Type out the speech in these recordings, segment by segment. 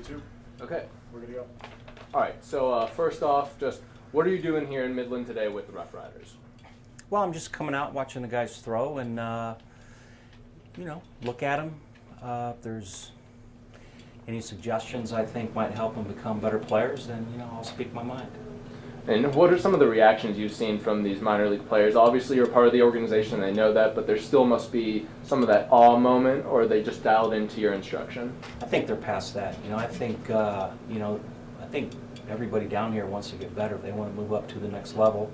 YouTube. Okay. We're good to go. All right. So first off, just what are you doing here in Midland today with the Rough Riders? Well, I'm just coming out watching the guys throw and, look at them. If there's any suggestions I think might help them become better players, then, I'll speak my mind. And what are some of the reactions you've seen from these minor league players? Obviously, you're part of the organization, and they know that, but there still must be some of that awe moment, or are they just dialed into your instruction? I think they're past that. I think everybody down here wants to get better. They want to move up to the next level.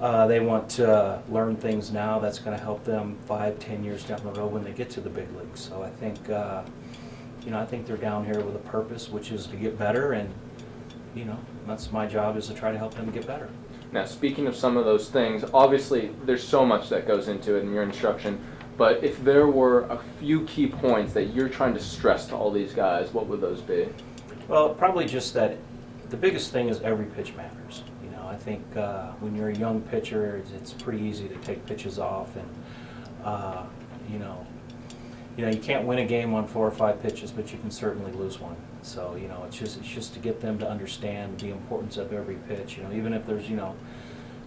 They want to learn things now that's going to help them 5-10 years down the road when they get to the big leagues. So I think, I think they're down here with a purpose, which is to get better, and that's my job, is to try to help them get better. Now, speaking of some of those things, obviously there's so much that goes into it in your instruction, but if there were a few key points that you're trying to stress to all these guys, what would those be? Well, probably just that the biggest thing is every pitch matters. I think when you're a young pitcher, it's pretty easy to take pitches off, and you can't win a game on 4 or 5 pitches, but you can certainly lose one. So it's just to get them to understand the importance of every pitch. Even if there's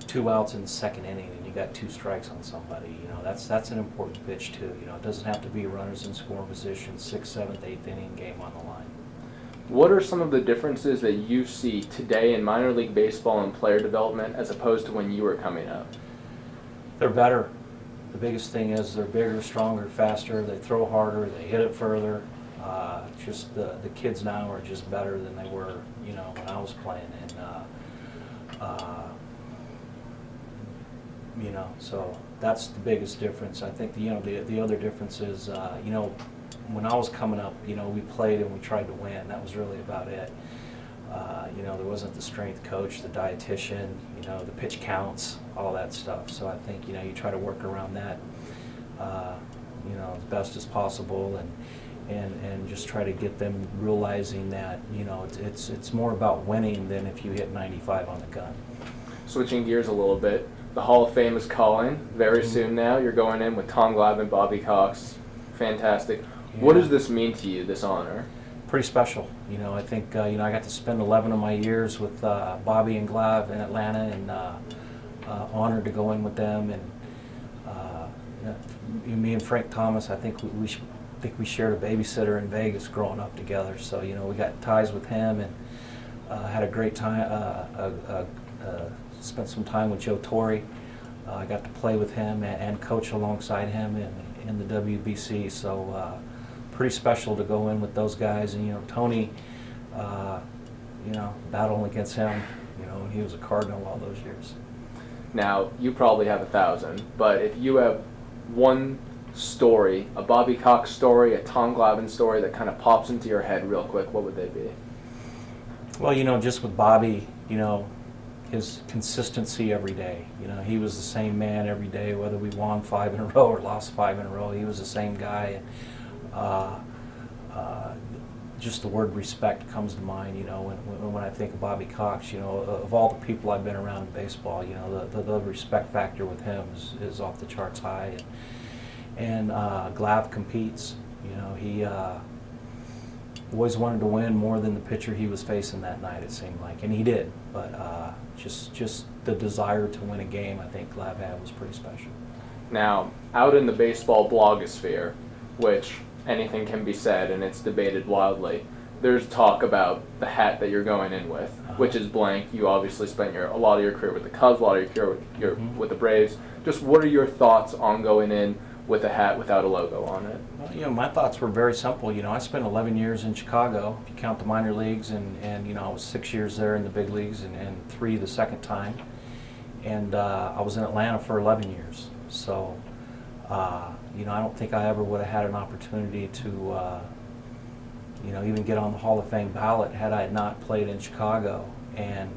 2 outs in the second inning and you got 2 strikes on somebody, that's an important pitch too. It doesn't have to be runners in scoring position, 6th, 7th, 8th inning game on the line. What are some of the differences that you see today in minor league baseball and player development as opposed to when you were coming up? They're better. The biggest thing is they're bigger, stronger, faster, they throw harder, they hit it further. Just the kids now are just better than they were, when I was playing. And, so that's the biggest difference. I think, the other difference is, when I was coming up, we played and we tried to win. That was really about it. There wasn't the strength coach, the dietitian, the pitch counts, all that stuff. So I think, you try to work around that, as best as possible, and just try to get them realizing that, it's more about winning than if you hit 95 on the gun. Switching gears a little bit, the Hall of Fame is calling very soon now. You're going in with Tom Glav and Bobby Cox. Fantastic. Yeah. What does this mean to you, this honor? Pretty special. I think, I got to spend 11 of my years with Bobby and Glav in Atlanta, and honored to go in with them. And me and Frank Thomas, I think we shared a babysitter in Vegas growing up together. So, we got ties with him, and had a great time, spent some time with Joe Torre. I got to play with him and coach alongside him in the WBC. So, pretty special to go in with those guys. And Tony, battling against him, he was a Cardinal all those years. Now, you probably have 1,000, but if you have one story, a Bobby Cox story, a Tom Glavine story that kind of pops into your head real quick, what would they be? Well, just with Bobby, his consistency every day. He was the same man every day, whether we won 5 in a row or lost 5 in a row. He was the same guy. And just the word respect comes to mind, when I think of Bobby Cox. Of all the people I've been around in baseball, the respect factor with him is off the charts high. And Glav competes. He always wanted to win more than the pitcher he was facing that night, it seemed like, and he did. But just the desire to win a game, I think Glav had, was pretty special. Now, out in the baseball blogosphere, which anything can be said and it's debated wildly, there's talk about the hat that you're going in with, which is blank. You obviously spent a lot of your career with the Cubs, a lot of your career with the Braves. Just what are your thoughts on going in with a hat without a logo on it? Well, my thoughts were very simple. I spent 11 years in Chicago, if you count the minor leagues, and I was 6 years there in the big leagues, and 3 the second time. And I was in Atlanta for 11 years. So, I don't think I ever would have had an opportunity to, even get on the Hall of Fame ballot had I not played in Chicago. And,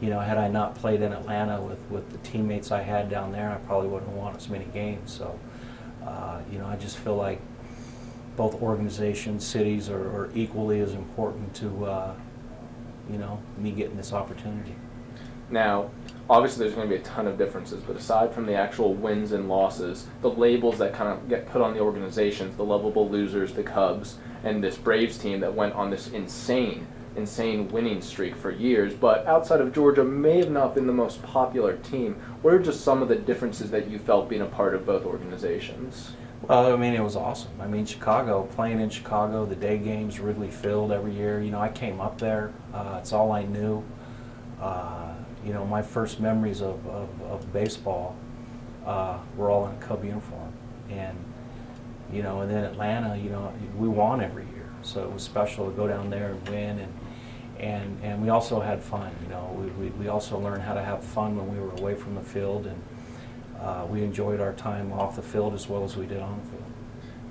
had I not played in Atlanta with the teammates I had down there, I probably wouldn't have won as many games. So, I just feel like both organizations, cities are equally as important to, me getting this opportunity. Now, obviously there's going to be a ton of differences, but aside from the actual wins and losses, the labels that kind of get put on the organizations, the lovable losers, the Cubs, and this Braves team that went on this insane winning streak for years, but outside of Georgia may have not been the most popular team. What are just some of the differences that you felt being a part of both organizations? Well, I mean, it was awesome. I mean, Chicago, playing in Chicago, the day games, Wrigley Field every year. You know, I came up there. It's all I knew. You know, my first memories of baseball were all in a Cub uniform. And, you know, and then Atlanta, you know, we won every year. So it was special to go down there and win. And we also had fun. You know, we also learned how to have fun when we were away from the field. And we enjoyed our time off the field as well as we did on the field.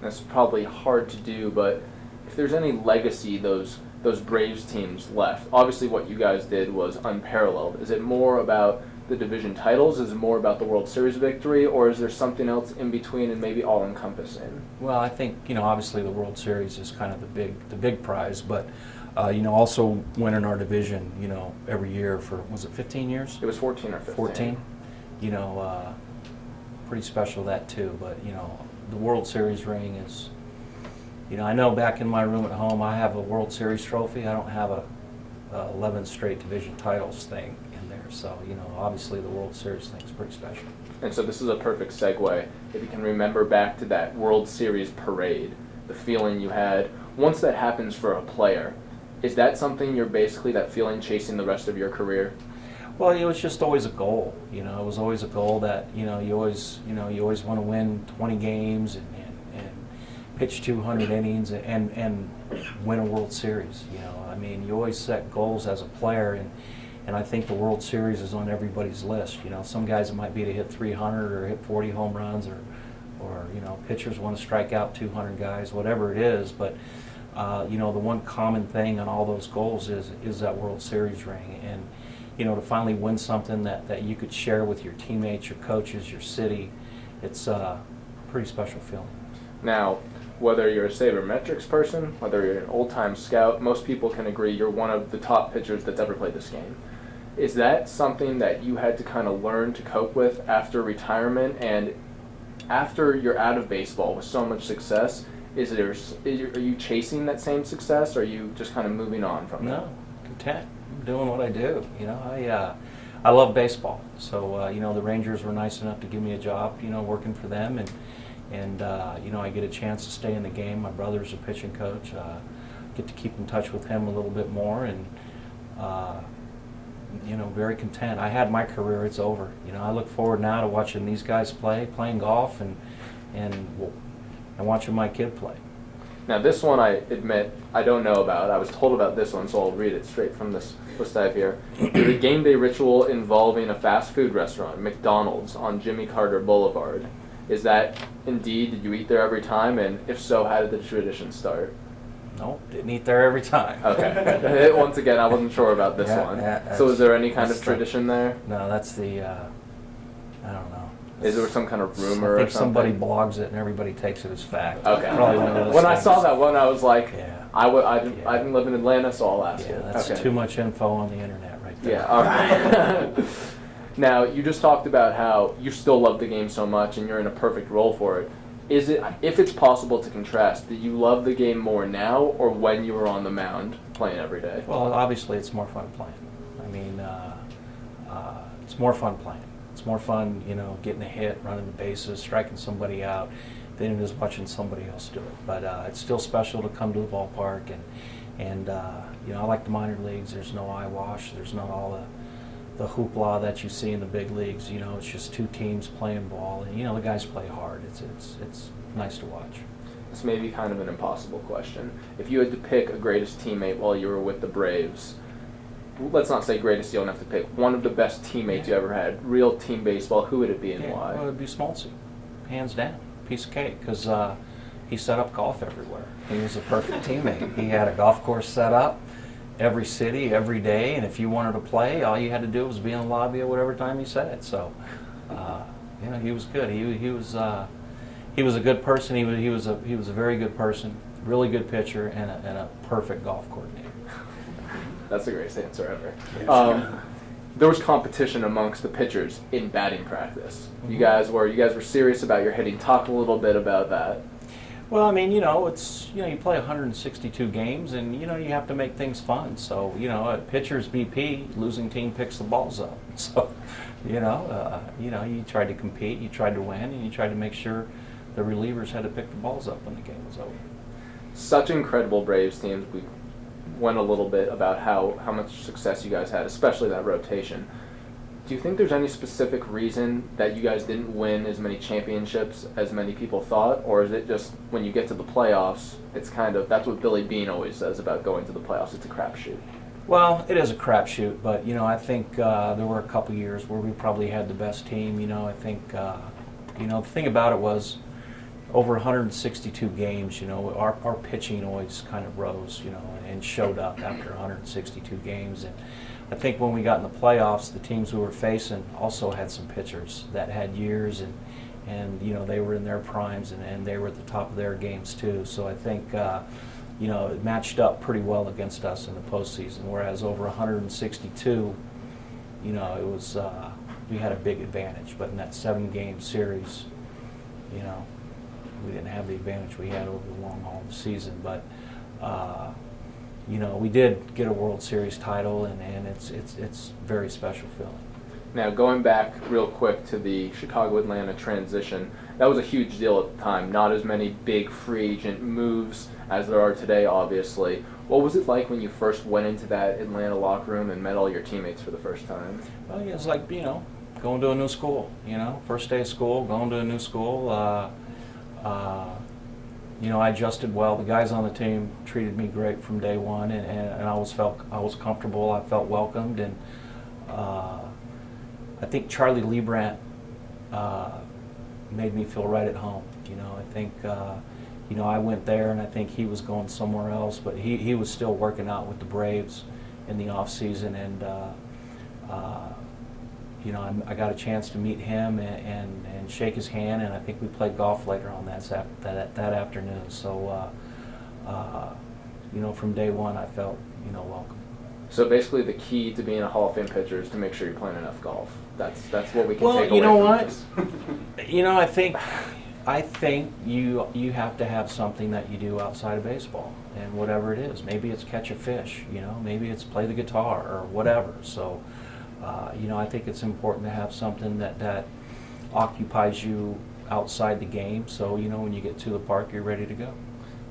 That's probably hard to do, but if there's any legacy those Braves teams left, obviously what you guys did was unparalleled. Is it more about the division titles? Is it more about the World Series victory? Or is there something else in between and maybe all-encompassing? Well, I think, you know, obviously the World Series is kind of the big prize, but you know, also winning our division, you know, every year for, was it 15 years? It was 14 or 15. 14. You know, pretty special that too, but you know, the World Series ring is, you know, I know back in my room at home I have a World Series trophy. I don't have a 11 straight division titles thing in there, so you know, obviously the World Series thing is pretty special. And so this is a perfect segue. If you can remember back to that World Series parade, the feeling you had, once that happens for a player, is that something you're basically, that feeling, chasing the rest of your career? Well, it was just always a goal. You know, it was always a goal that you always want to win 20 games and pitch 200 innings and win a World Series. You know, I mean, you always set goals as a player, and I think the World Series is on everybody's list. You know, some guys it might be to hit 300 or hit 40 home runs, or you know, pitchers want to strike out 200 guys, whatever it is. But you know, the one common thing on all those goals is that World Series ring. And you know, to finally win something that you could share with your teammates, your coaches, your city, it's a pretty special feeling. Now, whether you're a sabermetrics person, whether you're an old-time scout, most people can agree you're one of the top pitchers that's ever played this game. Is that something that you had to kind of learn to cope with after retirement, and after you're out of baseball with so much success? Are you chasing that same success, or are you just kind of moving on from that? No, content. Doing what I do. You know, I love baseball. So you know, the Rangers were nice enough to give me a job, you know, working for them, and you know, I get a chance to stay in the game. My brother's a pitching coach. Get to keep in touch with him a little bit more, and you know, very content. I had my career. It's over. You know, I look forward now to watching these guys playing golf, and watching my kid play. Now this one, I admit, I don't know about. I was told about this one, so I'll read it straight from this list I have here. The game day ritual involving a fast food restaurant, McDonald's, on Jimmy Carter Boulevard. Is that indeed, did you eat there every time? And if so, how did the tradition start? No, didn't eat there every time. Okay. Once again, I wasn't sure about this one. So is there any kind of tradition there? No, that's the, I don't know. Is there some kind of rumor I think or something? somebody blogs it and everybody takes it as fact. Okay. Probably one of those when things. I saw that one, I was like, Yeah. I didn't live in Atlanta, so I'll ask Yeah, you. that's Okay. too much info on the internet right there. Yeah, all right. Now, you just talked about how you still love the game so much and you're in a perfect role for it. Is it, if it's possible to contrast, do you love the game more now or when you were on the mound playing every day? Well, obviously it's more fun playing. I mean, it's more fun playing. It's more fun, you know, getting a hit, running the bases, striking somebody out, than it is watching somebody else do it. But it's still special to come to the ballpark, and you know, I like the minor leagues. There's no eyewash. There's not all the hoopla that you see in the big leagues. You know, it's just two teams playing ball, and you know, the guys play hard. It's nice to watch. This may be kind of an impossible question. If you had to pick a greatest teammate while you were with the Braves, let's not say greatest, you don't have to pick, one of the best teammates you ever had, real team baseball, who would it be and why? Well, it would be Smoltzy, hands down, piece of cake, because he set up golf everywhere. He was a perfect teammate. He had a golf course set up every city, every day, and if you wanted to play, all you had to do was be in the lobby at whatever time he said it. So, you know, he was good. He was a good person. He was a very good person, really good pitcher, and a perfect golf coordinator. That's the greatest answer ever. Yes. there was competition amongst the pitchers in batting practice. Mm-hmm. You guys were serious about your hitting. Talk a little bit about that. Well, I mean, it's, you play 162 games and, you have to make things fun. So, a pitcher's BP, losing team picks the balls up. So, you tried to compete, you tried to win, and you tried to make sure the relievers had to pick the balls up when the game was over. Such incredible Braves teams. We went a little bit about how much success you guys had, especially that rotation. Do you think there's any specific reason that you guys didn't win as many championships as many people thought, or is it just when you get to the playoffs, it's that's what Billy Beane always says about going to the playoffs, it's a crapshoot? Well, it is a crapshoot, but I think there were a couple years where we probably had the best team. I think the thing about it was over 162 games. Our pitching always kind of rose, and showed up after 162 games. And I think when we got in the playoffs, the teams we were facing also had some pitchers that had years, and they were in their primes, and they were at the top of their games too. So I think it matched up pretty well against us in the postseason. Whereas over 162, it was we had a big advantage. But in that 7-game series, we didn't have the advantage we had over the long haul of the season. But we did get a World Series title, and it's very special feeling. Now, going back real quick to the Chicago-Atlanta transition, that was a huge deal at the time. Not as many big free agent moves as there are today, obviously. What was it like when you first went into that Atlanta locker room and met all your teammates for the first time? Well, it was like, going to a new school, first day of school, going to a new school. I adjusted well. The guys on the team treated me great from day one, and I was comfortable. I felt welcomed, and I think Charlie Liebrandt made me feel right at home. I think I went there, and I think he was going somewhere else, but he was still working out with the Braves in the off season, and I got a chance to meet him and shake his hand, and I think we played golf later on that afternoon. So, from day one, I felt, welcome. So basically, the key to being a Hall of Fame pitcher is to make sure you're playing enough golf. That's what we can take away from this. Well, you know what? I think you have to have something that you do outside of baseball, and whatever it is. Maybe it's catch a fish. Maybe it's play the guitar or whatever. So. I think it's important to have something that occupies you outside the game, so when you get to the park, you're ready to go.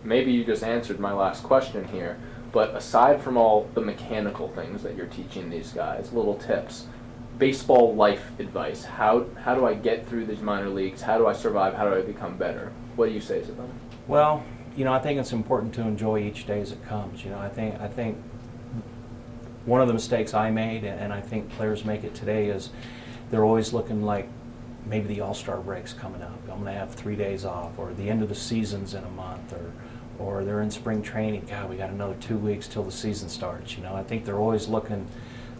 Maybe you just answered my last question here, but aside from all the mechanical things that you're teaching these guys, little tips, baseball life advice, how do I get through these minor leagues? How do I survive? How do I become better? What do you say to them? Well, I think it's important to enjoy each day as it comes. I think one of the mistakes I made, and I think players make it today, is they're always looking like maybe the All-Star break's coming up. I'm going to have 3 days off, or the end of the season's in a month, or they're in spring training. God, we got another 2 weeks till the season starts. I think they're always looking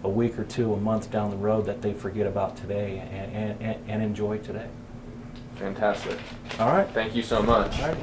a week or two, a month down the road that they forget about today and enjoy today. Fantastic. All right. Thank you so much. All right.